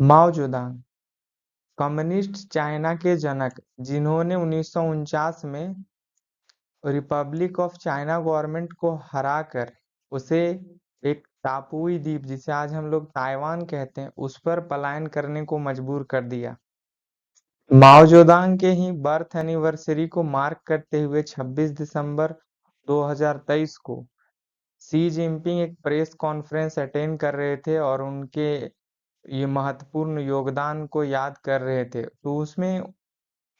माओ Zedong communist China के जनक, जिन्होंने 1949 में रिपब्लिक ऑफ चाइना गवर्नमेंट को हराकर उसे एक टापुई द्वीप, जिसे आज हम लोग ताइवान कहते हैं, उस पर पलायन करने को मजबूर कर दिया। माओ जेडोंग के ही बर्थ एनिवर्सरी को मार्क करते हुए 26 दिसंबर 2023 को शी जिनपिंग एक प्रेस कॉन्फ्रेंस अटेंड कर रहे थे और उनके ये महत्वपूर्ण योगदान को याद कर रहे थे। तो उसमें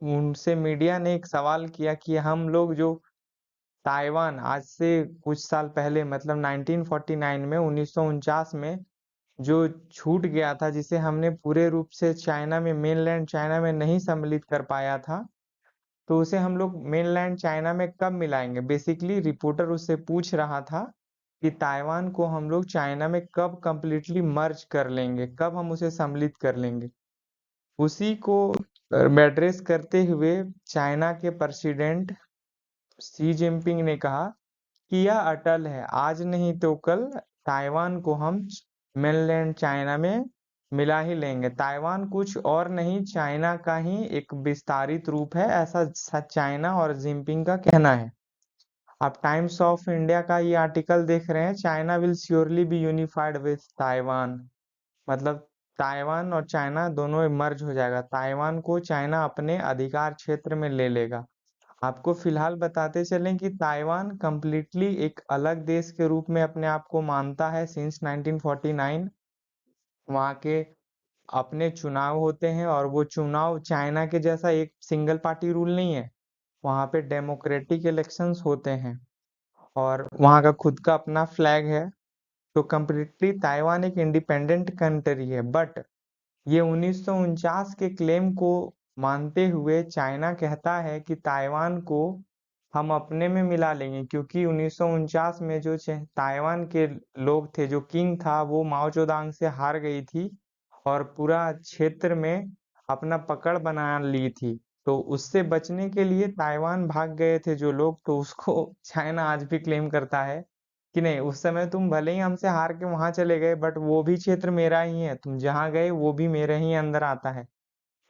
उनसे मीडिया ने एक सवाल किया कि हम लोग जो ताइवान आज से कुछ साल पहले मतलब 1949 में 1949 में जो छूट गया था, जिसे हमने पूरे रूप से चाइना में मेनलैंड चाइना में नहीं सम्मिलित कर पाया था, तो उसे हम लोग मेनलैंड चाइना में कब मिलाएंगे। बेसिकली रिपोर्टर उससे पूछ रहा था कि ताइवान को हम लोग चाइना में कब कंप्लीटली मर्ज कर लेंगे, कब हम उसे सम्मिलित कर लेंगे। उसी को एड्रेस करते हुए चाइना के प्रेसिडेंट शी जिनपिंग ने कहा कि यह अटल है, आज नहीं तो कल ताइवान को हम मेनलैंड चाइना में मिला ही लेंगे। ताइवान कुछ और नहीं, चाइना का ही एक विस्तारित रूप है, ऐसा चाइना और जिनपिंग का कहना है। आप टाइम्स ऑफ इंडिया का ये आर्टिकल देख रहे हैं, China will surely be unified with Taiwan, मतलब ताइवान और चाइना दोनों मर्ज हो जाएगा, ताइवान को चाइना अपने अधिकार क्षेत्र में ले लेगा। आपको फिलहाल बताते चलें कि ताइवान कंप्लीटली एक अलग देश के रूप में अपने आप को मानता है सिंस 1949। वहाँ के अपने चुनाव होते हैं और वो चुनाव चाइना के जैसा एक सिंगल पार्टी रूल नहीं है, वहाँ पे डेमोक्रेटिक इलेक्शंस होते हैं और वहाँ का खुद का अपना फ्लैग है। तो कंप्लीटली ताइवान एक इंडिपेंडेंट कंट्री है, बट ये 1949 के क्लेम को मानते हुए चाइना कहता है कि ताइवान को हम अपने में मिला लेंगे, क्योंकि 1949 में जो ताइवान के लोग थे, जो किंग था, वो माओ जेडोंग से हार गई थी और पूरा क्षेत्र में अपना पकड़ बना ली थी। तो उससे बचने के लिए ताइवान भाग गए थे जो लोग, तो उसको चाइना आज भी क्लेम करता है कि नहीं, उस समय तुम भले ही हमसे हार के वहां चले गए, बट वो भी क्षेत्र मेरा ही है, तुम जहां गए वो भी मेरे ही अंदर आता है।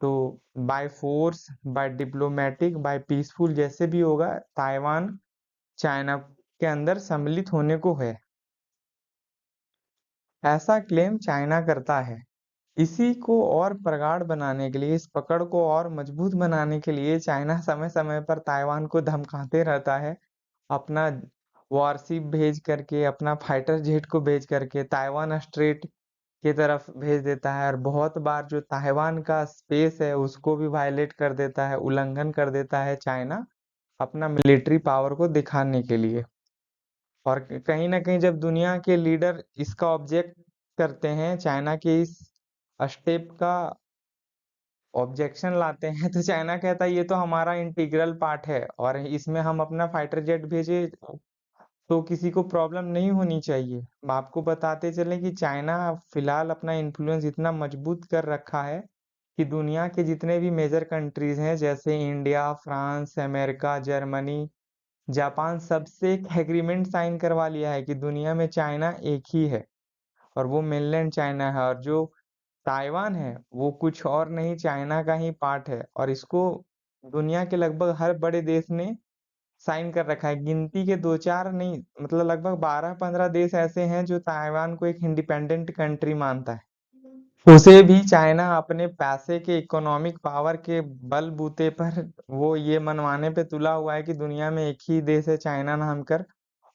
तो by force, by diplomatic, by peaceful, जैसे भी होगा, ताइवान चाइना के अंदर सम्मिलित होने को है, ऐसा क्लेम चाइना करता है। इसी को और प्रगाढ़ बनाने के लिए, इस पकड़ को और मजबूत बनाने के लिए चाइना समय समय पर ताइवान को धमकाते रहता है, अपना वॉरशिप भेज करके, अपना फाइटर जेट को भेज करके ताइवान स्ट्रेट की तरफ भेज देता है, और बहुत बार जो ताइवान का स्पेस है उसको भी वायलेट कर देता है, उल्लंघन कर देता है चाइना, अपना मिलिट्री पावर को दिखाने के लिए। और कहीं ना कहीं जब दुनिया के लीडर इसका ऑब्जेक्ट करते हैं, चाइना के इस स्टेप का ऑब्जेक्शन लाते हैं, तो चाइना कहता है ये तो हमारा इंटीग्रल पार्ट है और इसमें हम अपना फाइटर जेट भेजे तो किसी को प्रॉब्लम नहीं होनी चाहिए। आपको बताते चलें कि चाइना फिलहाल अपना इन्फ्लुएंस इतना मजबूत कर रखा है कि दुनिया के जितने भी मेजर कंट्रीज हैं, जैसे India, France, America, Germany, Japan, सबसे एक एग्रीमेंट साइन करवा लिया है कि दुनिया में चाइना एक ही है और वो मेनलैंड चाइना है, और जो ताइवान है वो कुछ और नहीं, चाइना का ही पार्ट है। और इसको दुनिया के लगभग हर बड़े देश ने साइन कर रखा है, गिनती के दो चार नहीं, मतलब लगभग 12-15 देश ऐसे हैं जो ताइवान को एक इंडिपेंडेंट कंट्री मानता है। उसे भी चाइना अपने पैसे के, इकोनॉमिक पावर के बलबूते पर वो ये मनवाने पे तुला हुआ है कि दुनिया में एक ही देश है चाइना नाम कर,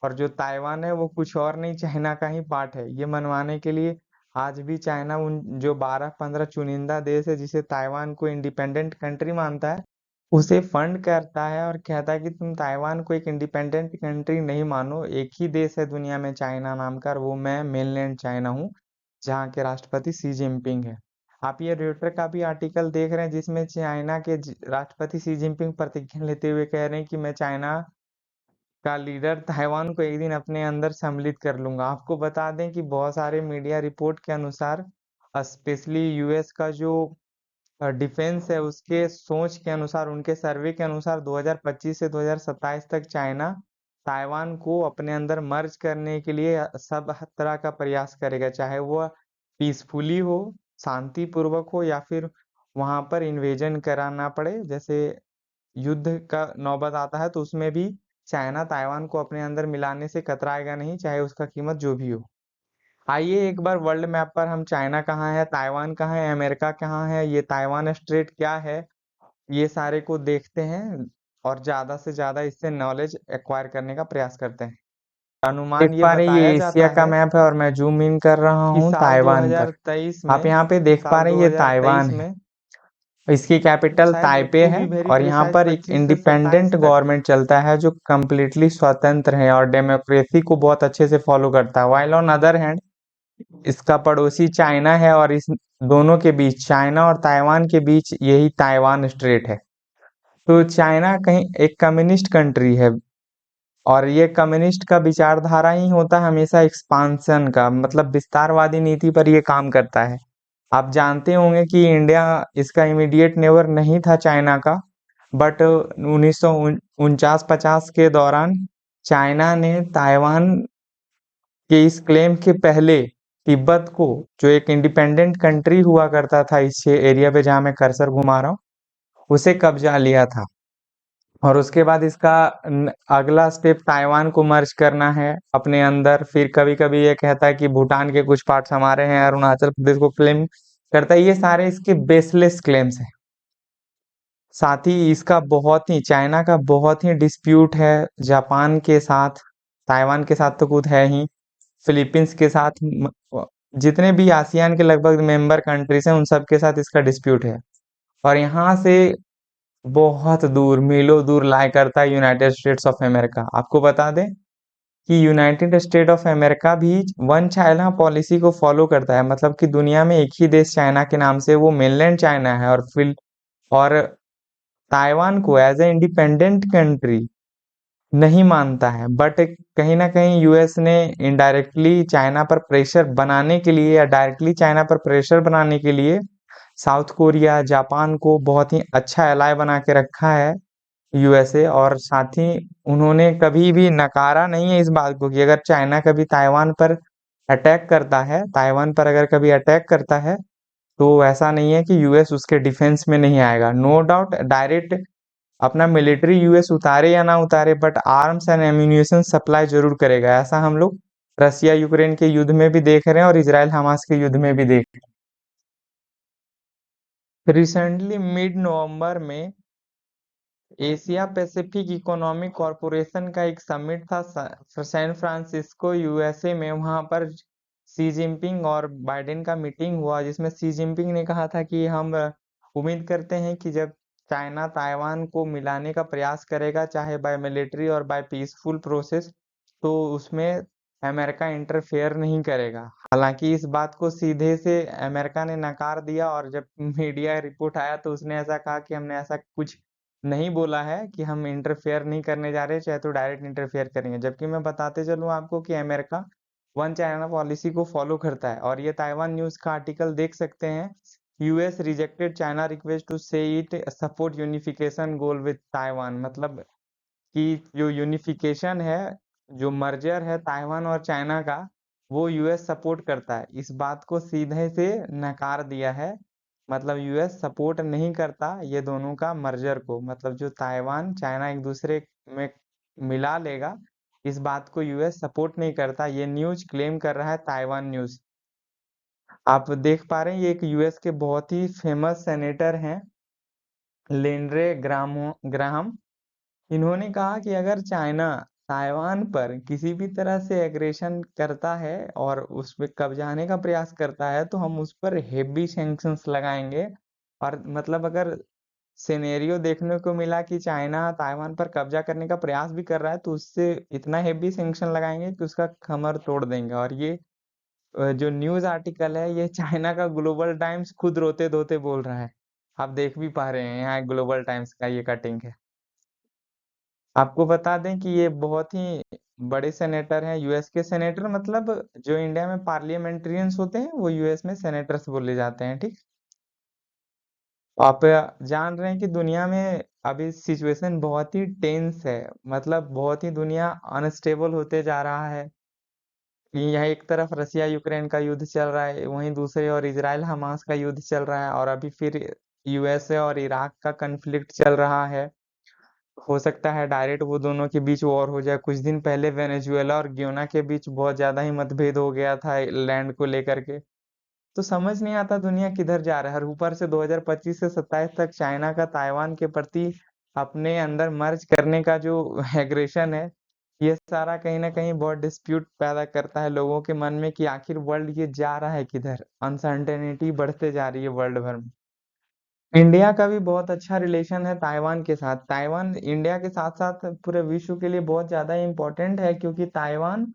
और जो ताइवान है वो कुछ और नहीं, चाइना का ही पार्ट है। ये मनवाने के लिए आज भी चाइना उन जो 12-15 चुनिंदा देश है जिसे ताइवान को इंडिपेंडेंट कंट्री मानता है, उसे फंड करता है और कहता है कि तुम ताइवान को एक इंडिपेंडेंट कंट्री नहीं मानो, एक ही देश है दुनिया में चाइना नाम का, और वो मैं मेनलैंड चाइना हूँ, जहाँ के राष्ट्रपति शी जिनपिंग है। आप ये रॉयटर का भी आर्टिकल देख रहे हैं जिसमें चाइना के राष्ट्रपति शी जिनपिंग प्रतिज्ञा लेते हुए कह रहे हैं कि मैं चाइना का लीडर ताइवान को एक दिन अपने अंदर सम्मिलित कर लूंगा। आपको बता दें कि बहुत सारे मीडिया रिपोर्ट के अनुसार, स्पेशली यूएस का जो डिफेंस है, उसके सोच के अनुसार, उनके सर्वे के अनुसार 2025 से 2027 तक चाइना ताइवान को अपने अंदर मर्ज करने के लिए सब तरह का प्रयास करेगा, चाहे वो पीसफुली हो, शांतिपूर्वक हो या फिर वहां पर इन्वेजन कराना पड़े, जैसे युद्ध का नौबत आता है तो उसमें भी चाइना ताइवान को अपने अंदर मिलाने से कतराएगा नहीं, चाहे उसका कीमत जो भी हो। आइए एक बार वर्ल्ड मैप पर हम चाइना कहाँ है, ताइवान कहाँ है, अमेरिका कहाँ है, ये ताइवान स्ट्रेट क्या है, ये सारे को देखते हैं और ज्यादा से ज्यादा इससे नॉलेज एक्वायर करने का प्रयास करते हैं। देख अनुमान ये पा रहे हैं बताया ये एशिया जाता का है मैप है और मैं जूम इन कर रहा कि हूँ साल ताइवान पर। 2023 आप में यहाँ पे देख पा साल रहे हैं ये ताइवान 2023 है। में इसकी कैपिटल शायद ताइपे टू है बी वेरी और यहाँ प्रिसाइज पर एक 25 से इंडिपेंडेंट 27 तक। गवर्नमेंट चलता है जो कम्प्लीटली स्वतंत्र है और डेमोक्रेसी को बहुत अच्छे से फॉलो करता है। वाइल ऑन अदर हैंड इसका पड़ोसी चाइना है और इस दोनों के बीच, चाइना और ताइवान के बीच, यही ताइवान स्ट्रेट है। तो चाइना कहीं एक कम्युनिस्ट कंट्री है और ये कम्युनिस्ट का विचारधारा ही होता है हमेशा एक्सपांशन का, मतलब विस्तारवादी नीति पर ये काम करता है। आप जानते होंगे कि इंडिया इसका इमीडिएट नेबर नहीं था चाइना का, बट 1949-50 के दौरान चाइना ने ताइवान के इस क्लेम के पहले तिब्बत को, जो एक इंडिपेंडेंट कंट्री हुआ करता था इस एरिया पे जहां मैं कर्सर घुमा रहा हूँ, उसे कब्जा लिया था। और उसके बाद इसका अगला स्टेप ताइवान को मर्ज करना है अपने अंदर। फिर कभी कभी ये कहता है कि भूटान के कुछ पार्ट्स हमारे हैं, अरुणाचल प्रदेश को क्लेम करता है। ये सारे इसके बेसलेस क्लेम्स हैं। साथ ही इसका बहुत ही, चाइना का बहुत ही डिस्प्यूट है जापान के साथ, ताइवान के साथ तो खुद है ही, फिलीपींस के साथ, जितने भी आसियान के लगभग मेंबर कंट्रीज हैं उन सब के साथ इसका डिस्प्यूट है। और यहाँ से बहुत दूर, मीलों दूर लाई करता है यूनाइटेड स्टेट्स ऑफ अमेरिका। आपको बता दें कि यूनाइटेड स्टेट ऑफ अमेरिका भी वन चाइना पॉलिसी को फॉलो करता है, मतलब कि दुनिया में एक ही देश चाइना के नाम से, वो मेनलैंड चाइना है। और ताइवान को एज ए इंडिपेंडेंट कंट्री नहीं मानता है। बट कहीं ना कहीं यूएस ने इनडायरेक्टली चाइना पर प्रेशर बनाने के लिए या डायरेक्टली चाइना पर प्रेशर बनाने के लिए साउथ कोरिया, जापान को बहुत ही अच्छा एलाय बना के रखा है यूएसए। और साथ ही उन्होंने कभी भी नकारा नहीं है इस बात को कि अगर चाइना कभी ताइवान पर अटैक करता है, ताइवान पर अगर कभी अटैक करता है, तो ऐसा नहीं है कि यूएस उसके डिफेंस में नहीं आएगा। नो डाउट डायरेक्ट अपना मिलिट्री यूएस उतारे या ना उतारे, but arms and ammunition supply जरूर करेगा। ऐसा हम लोग रसिया यूक्रेन के युद्ध में भी देख रहे हैं और इसराइल हमास के युद्ध में भी देख रहे रिसेंटली मिड नवंबर में एशिया पैसिफिक इकोनॉमिक कॉरपोरेशन का एक समिट था सैन फ्रांसिस्को यूएसए में। वहां पर सी जिनपिंग और बाइडेन का मीटिंग हुआ, जिसमें सी जिनपिंग ने कहा था कि हम उम्मीद करते हैं कि जब चाइना ताइवान को मिलाने का प्रयास करेगा, चाहे बाय मिलिट्री और बाय पीसफुल प्रोसेस, तो उसमें अमेरिका इंटरफेयर नहीं करेगा। हालांकि इस बात को सीधे से अमेरिका ने नकार दिया और जब मीडिया रिपोर्ट आया तो उसने ऐसा कहा कि हमने ऐसा कुछ नहीं बोला है कि हम इंटरफेयर नहीं करने जा रहे, चाहे तो डायरेक्ट इंटरफेयर करेंगे। जबकि मैं बताते चलूँ आपको कि अमेरिका वन चाइना पॉलिसी को फॉलो करता है। और ये ताइवान न्यूज का आर्टिकल देख सकते हैं, US rejected China request to say it support unification goal with Taiwan. मतलब कि जो यूनिफिकेशन है, जो मर्जर है ताइवान और चाइना का, वो यूएस सपोर्ट करता है। इस बात को सीधे से नकार दिया है। मतलब यूएस सपोर्ट नहीं करता ये दोनों का मर्जर को, मतलब जो ताइवान चाइना एक दूसरे में मिला लेगा, इस बात को यूएस सपोर्ट नहीं करता। ये न्यूज क्लेम कर रहा है ताइवान न्यूज। आप देख पा रहे हैं ये एक यूएस के बहुत ही फेमस सेनेटर हैं, लिंड्रे ग्राहम। इन्होंने कहा कि अगर चाइना ताइवान पर किसी भी तरह से एग्रेशन करता है और उस पे कब्जाने का प्रयास करता है तो हम उस पर हेवी सैंक्शंस लगाएंगे। और मतलब अगर सिनेरियो देखने को मिला कि चाइना ताइवान पर कब्जा करने का प्रयास भी कर रहा है तो उससे इतना हेवी सैंक्शन लगाएंगे कि उसका कमर तोड़ देंगे। और ये जो न्यूज आर्टिकल है, ये चाइना का ग्लोबल टाइम्स खुद रोते धोते बोल रहा है। आप देख भी पा रहे हैं, यहाँ ग्लोबल टाइम्स का ये कटिंग है। आपको बता दें कि ये बहुत ही बड़े सेनेटर हैं, यूएस के सेनेटर। मतलब जो इंडिया में पार्लियामेंट्रियंस होते हैं वो यूएस में सेनेटर्स बोले जाते हैं, ठीक। आप जान रहे हैं कि दुनिया में अभी सिचुएशन बहुत ही टेंस है, मतलब बहुत ही दुनिया अनस्टेबल होते जा रहा है। यह एक तरफ रसिया यूक्रेन का युद्ध चल रहा है, वहीं दूसरी ओर इजराइल हमास का युद्ध चल रहा है, और अभी फिर यूएसए और इराक का कन्फ्लिक्ट चल रहा है। हो सकता है डायरेक्ट वो दोनों के बीच वॉर हो जाए। कुछ दिन पहले वेनेजुएला और ग्योना के बीच बहुत ज्यादा ही मतभेद हो गया था लैंड को लेकर के। तो समझ नहीं आता दुनिया किधर जा रहा है। और ऊपर से 2025 से 27 तक चाइना का ताइवान के प्रति अपने अंदर मर्ज करने का जो एग्रेशन है, ये सारा कहीं ना कहीं बहुत डिस्प्यूट पैदा करता है लोगों के मन में कि आखिर वर्ल्ड ये जा रहा है किधर। अनसर्टेनिटी बढ़ते जा रही है वर्ल्ड भर में। इंडिया का भी बहुत अच्छा रिलेशन है ताइवान के साथ। ताइवान इंडिया के साथ साथ पूरे विश्व के लिए बहुत ज्यादा इम्पोर्टेंट है, क्योंकि ताइवान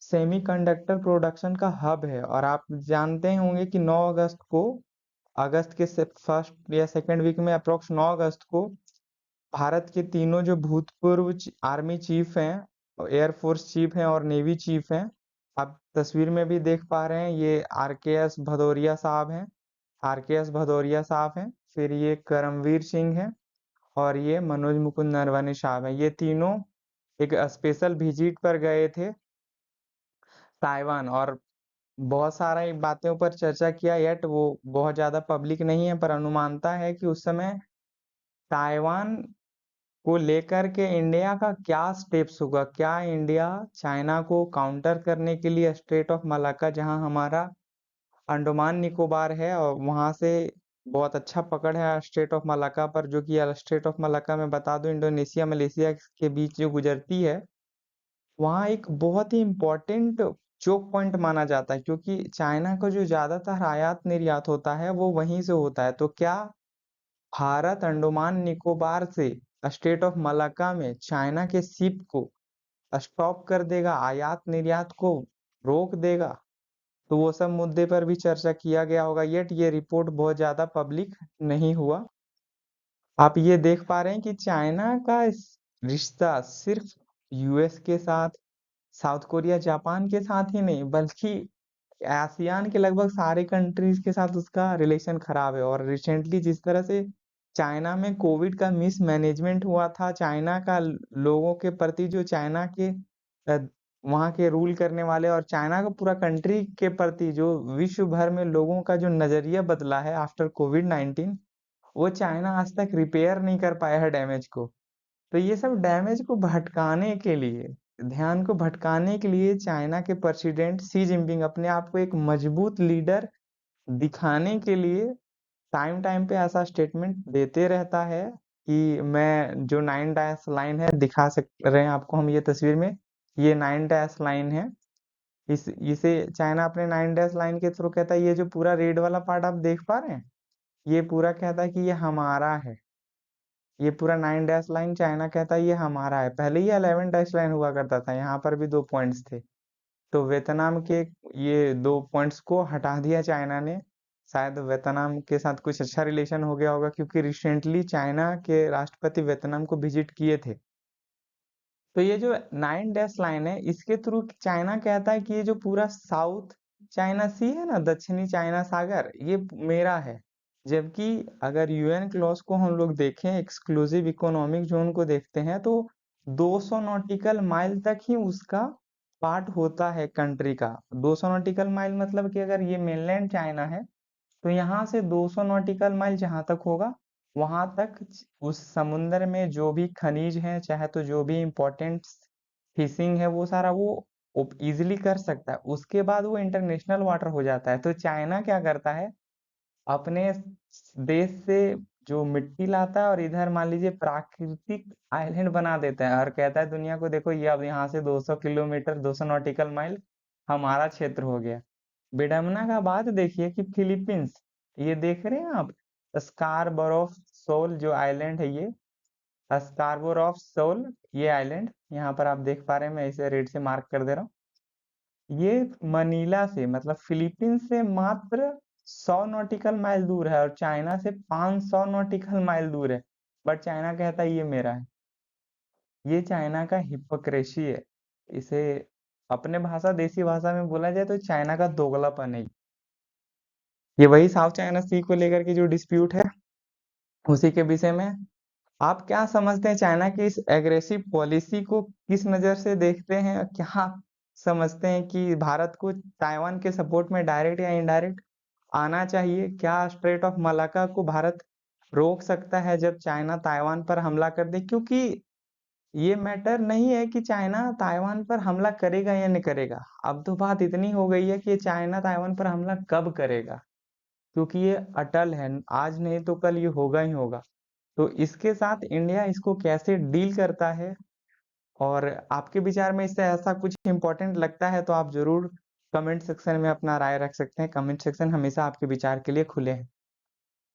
सेमीकंडक्टर प्रोडक्शन का हब है। और आप जानते ही होंगे कि 9 अगस्त को, अगस्त के फर्स्ट या सेकंड वीक में अप्रोक्स 9 अगस्त को भारत के तीनों जो भूतपूर्व आर्मी चीफ हैं, एयरफोर्स चीफ हैं और नेवी चीफ हैं, आप तस्वीर में भी देख पा रहे हैं, ये आरकेएस भदौरिया साहब हैं। आरकेएस भदौरिया साहब हैं, फिर ये करमवीर सिंह हैं, और ये मनोज मुकुंद नरवणे साहब हैं। ये तीनों एक स्पेशल विजिट पर गए थे ताइवान, और बहुत सारा बातों पर चर्चा किया। यट वो बहुत ज्यादा पब्लिक नहीं है, पर अनुमानता है कि उस समय ताइवान को लेकर के इंडिया का क्या स्टेप्स होगा। क्या इंडिया चाइना को काउंटर करने के लिए स्ट्रेट ऑफ मलाक्का, जहां हमारा अंडमान निकोबार है और वहां से बहुत अच्छा पकड़ है स्ट्रेट ऑफ मलाक्का पर, जो कि स्ट्रेट ऑफ मलाक्का में बता दूं इंडोनेशिया मलेशिया के बीच जो गुजरती है, वहाँ एक बहुत ही इम्पोर्टेंट चोक पॉइंट माना जाता है, क्योंकि चाइना का जो ज्यादातर आयात निर्यात होता है वो वहीं से होता है। तो क्या भारत अंडमान निकोबार से स्टेट ऑफ मलाक्का में चाइना के शिप को स्टॉप कर देगा, आयात निर्यात को रोक देगा? तो वो सब मुद्दे पर भी चर्चा किया गया होगा। येट ये रिपोर्ट बहुत ज्यादा पब्लिक नहीं हुआ। आप ये देख पा रहे हैं कि चाइना का रिश्ता सिर्फ यूएस के साथ, साउथ कोरिया जापान के साथ ही नहीं, बल्कि आसियान के लगभग सारे कंट्रीज के साथ उसका रिलेशन खराब है। और रिसेंटली जिस तरह से चाइना में कोविड का मिस मैनेजमेंट हुआ था, चाइना का लोगों के प्रति जो चाइना के वहाँ के रूल करने वाले और चाइना का पूरा कंट्री के प्रति जो विश्व भर में लोगों का जो नजरिया बदला है आफ्टर कोविड-19, वो चाइना आज तक रिपेयर नहीं कर पाया है डैमेज को। तो ये सब डैमेज को भटकाने के लिए, ध्यान को भटकाने के लिए चाइना के प्रेसिडेंट शी जिनपिंग अपने आप को एक मजबूत लीडर दिखाने के लिए टाइम टाइम पे ऐसा स्टेटमेंट देते रहता है कि मैं जो 9 डैश लाइन है, दिखा सक रहे हैं आपको हम ये तस्वीर में, ये 9 डैश लाइन है। इसे चाइना अपने 9 डैश लाइन के थ्रू कहता है, ये जो पूरा रेड वाला पार्ट आप देख पा रहे हैं, ये पूरा कहता है कि ये हमारा है। ये पूरा 9 डैश लाइन चाइना कहता है ये हमारा है। पहले ये 11 डैश लाइन हुआ करता था, यहाँ पर भी 2 पॉइंट्स थे। तो वियतनाम के ये 2 पॉइंट्स को हटा दिया चाइना ने। शायद वियतनाम के साथ कुछ अच्छा रिलेशन हो गया होगा, क्योंकि रिसेंटली चाइना के राष्ट्रपति वियतनाम को विजिट किए थे। तो ये जो 9 डैश लाइन है, इसके थ्रू चाइना कहता है कि ये जो पूरा साउथ चाइना सी है ना, दक्षिणी चाइना सागर, ये मेरा है। जबकि अगर यूएन क्लॉज को हम लोग देखें, एक्सक्लूसिव इकोनॉमिक जोन को देखते हैं, तो 200 नॉटिकल माइल तक ही उसका पार्ट होता है कंट्री का। 200 नॉटिकल माइल मतलब कि अगर ये मेनलैंड चाइना है, तो यहाँ से 200 नॉटिकल माइल जहां तक होगा, वहां तक उस समुद्र में जो भी खनिज है, चाहे तो जो भी इम्पोर्टेंट फिशिंग है, वो सारा वो इजिली कर सकता है। उसके बाद वो इंटरनेशनल वाटर हो जाता है। तो चाइना क्या करता है, अपने देश से जो मिट्टी लाता है और इधर मान लीजिए प्राकृतिक आइलैंड बना देता है, और कहता है दुनिया को देखो, ये अब यहाँ से 200 किलोमीटर 200 नॉटिकल माइल हमारा क्षेत्र हो गया। विडंबना का बात देखिए कि फिलीपींस, ये देख रहे हैं आप, स्कारबरो ऑफ सोल जो आइलैंड है, ये स्कारबोर ऑफ सोल, ये आइलैंड यहाँ पर आप देख पा रहे हैं, मैं इसे रेड से मार्क कर दे रहा हूँ। ये मनीला से मतलब फिलीपींस से मात्र 100 नॉटिकल माइल दूर है, और चाइना से 500 नॉटिकल माइल दूर है। बट चाइना कहता है ये मेरा है। ये चाइना का हिपोक्रेसी है। इसे अपने भाषा देसी भाषा में बोला जाए तो चाइना का दोगलापन है। ये वही साउथ चाइना सी को लेकर के जो डिस्प्यूट है, उसी के विषय में आप क्या समझते हैं? चाइना की इस एग्रेसिव पॉलिसी को किस नजर से देखते हैं? क्या समझते हैं कि भारत को ताइवान के सपोर्ट में डायरेक्ट या इनडायरेक्ट आना चाहिए? क्या स्ट्रेट ऑफ मलाक्का को भारत रोक सकता है जब चाइना ताइवान पर हमला कर दे? क्योंकि ये मैटर नहीं है कि चाइना ताइवान पर हमला करेगा या नहीं करेगा। अब तो बात इतनी हो गई है कि चाइना ताइवान पर हमला कब करेगा, क्योंकि ये अटल है, आज नहीं तो कल ये होगा ही होगा। तो इसके साथ इंडिया इसको कैसे डील करता है, और आपके विचार में इससे ऐसा कुछ इम्पोर्टेंट लगता है तो आप जरूर कमेंट सेक्शन में अपना राय रख सकते हैं। कमेंट सेक्शन हमेशा आपके विचार के लिए खुले हैं।